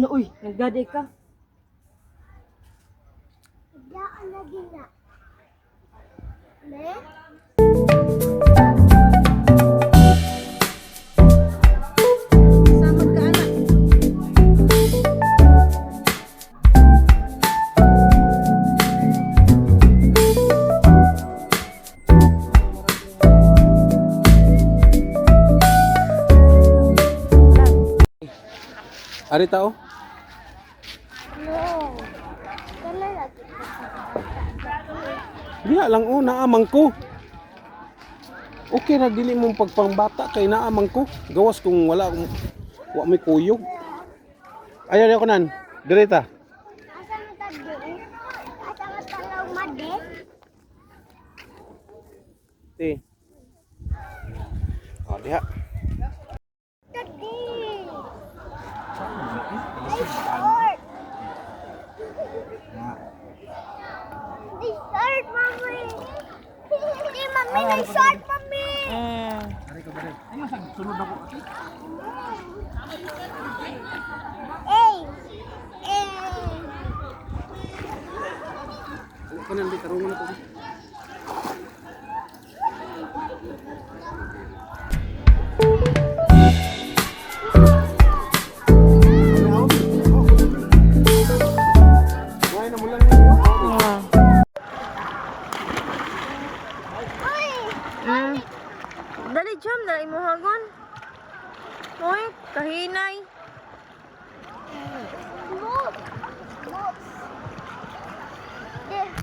na, uy. Nagdaday ka. Daan lagi na. Ne? Samad ka, anak. Ari tao? No. Kala lagi. Diya lang naamang ko. Okay ra dili mong pagpangbata kay naamang ko. Gawas kung wala may kuyog. Ayaw ko nan. Direta. Asa mo tagdi? Asa mo talaw made? Ti. Oh, diha. Tagdi. Ay, short. Di short, mami. Di, mami, na short, mami. Ey. Ey. Kanan di tarungan na to. Dali jam na imuhagon. Oy, kahinay. Look. Look. There.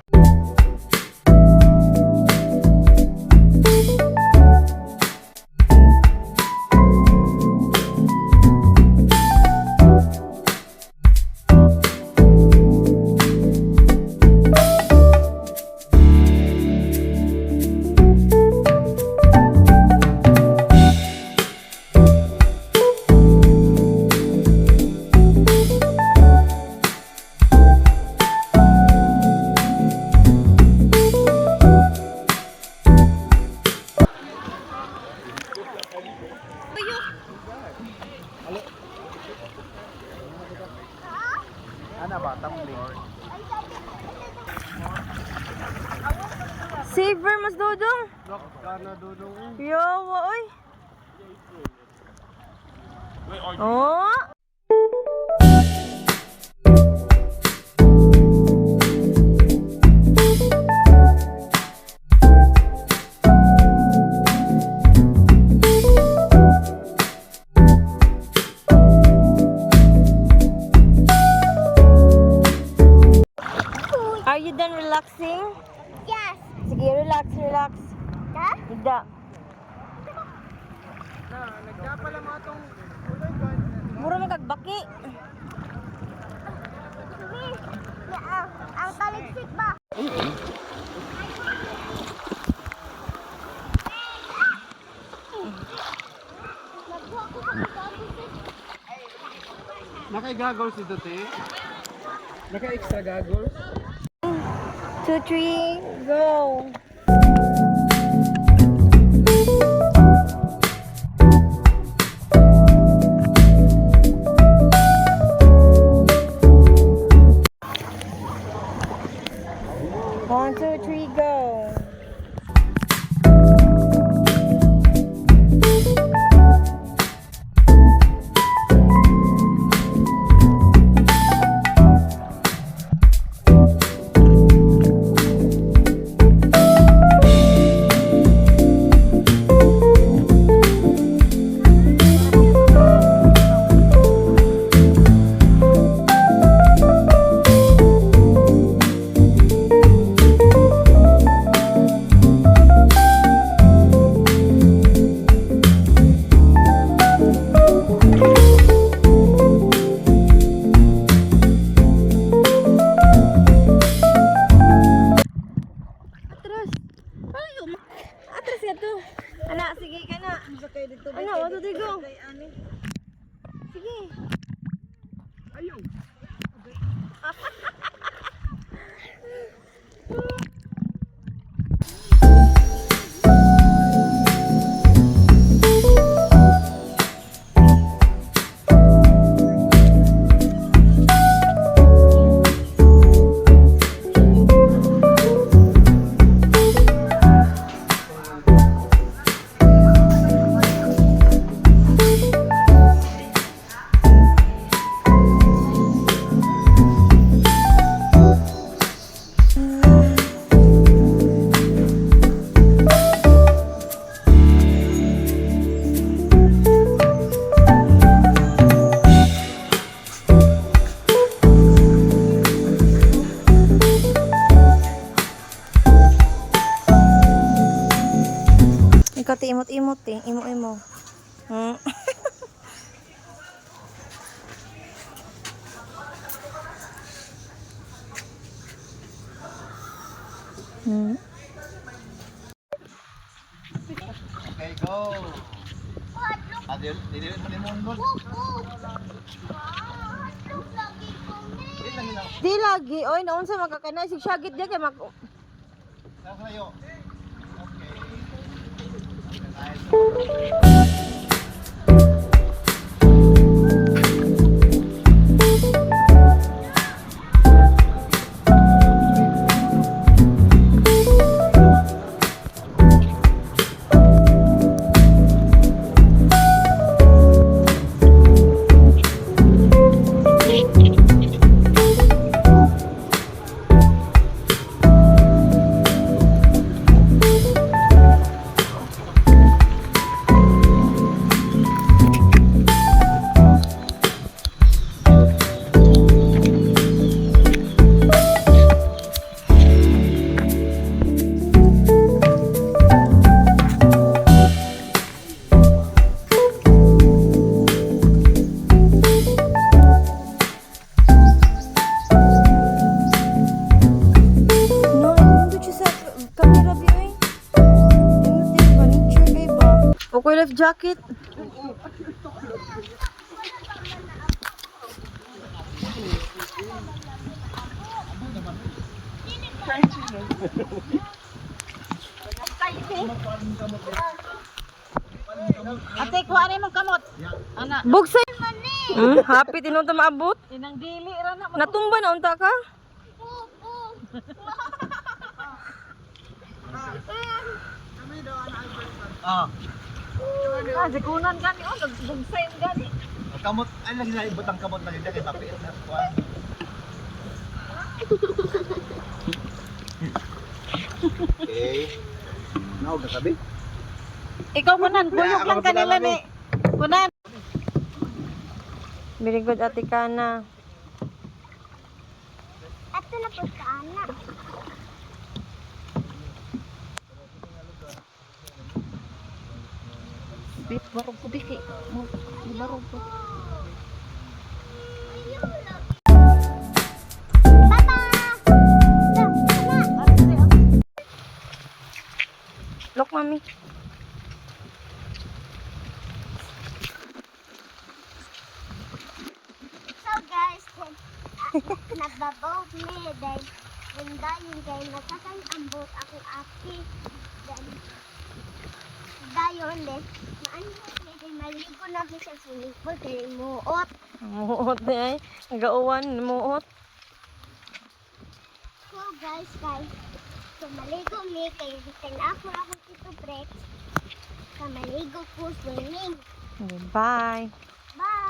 Saver mas dodong. Yawa oy. Oh. Are you done relaxing? Yes. Sige, relax, relax. Da? Higda. Mura mo kagbaki. Mami. Ang taligsik ba? Naka-goggles dito, te? Naka-extra goggles? 2, 3, go. One, two, three, go. Anak, sige ka na. Anak, 1, 2, 3, go. Sige. Ayaw. Imot-imot eh. Imo-imo. Hmm. Hmm. Okay, go. Adil, dili mo ni Mongon. Di lagi. Oy, naon sa makakanay. Si Shagit diya kay mak... Sasayo. No, nandun siya sa camera view eh. Nandun din ba? Nature kay ba? Okay, life jacket. Ate, kuha rin mong kamot. Anak. Bugsay. Happy tinong ta maabot. Inang dili ra na. Natumba na unta ka? Ah, Sikunan gani oh, nagbugsayin gani. kamot ay lagi na ibutang kamot na gid kay papi na kuan. Okay. Now, gabi. Ikaw kunan, buyog lang kanila ni. Kunan. Very good, Ate Kana. Ato na po sa anak. Bit barog ko biki. Barog ko. Look, Mami. So guys, nagbabaw me dahil dayon kay nagkakang ambot ako ate. Dayon din, maligo na ko sa swimming pool kay muot. Muot na ay. Nagauwan, muot. So guys, so maligo me kay ako tito break. Sa maligo ko swimming. Bye. Bye!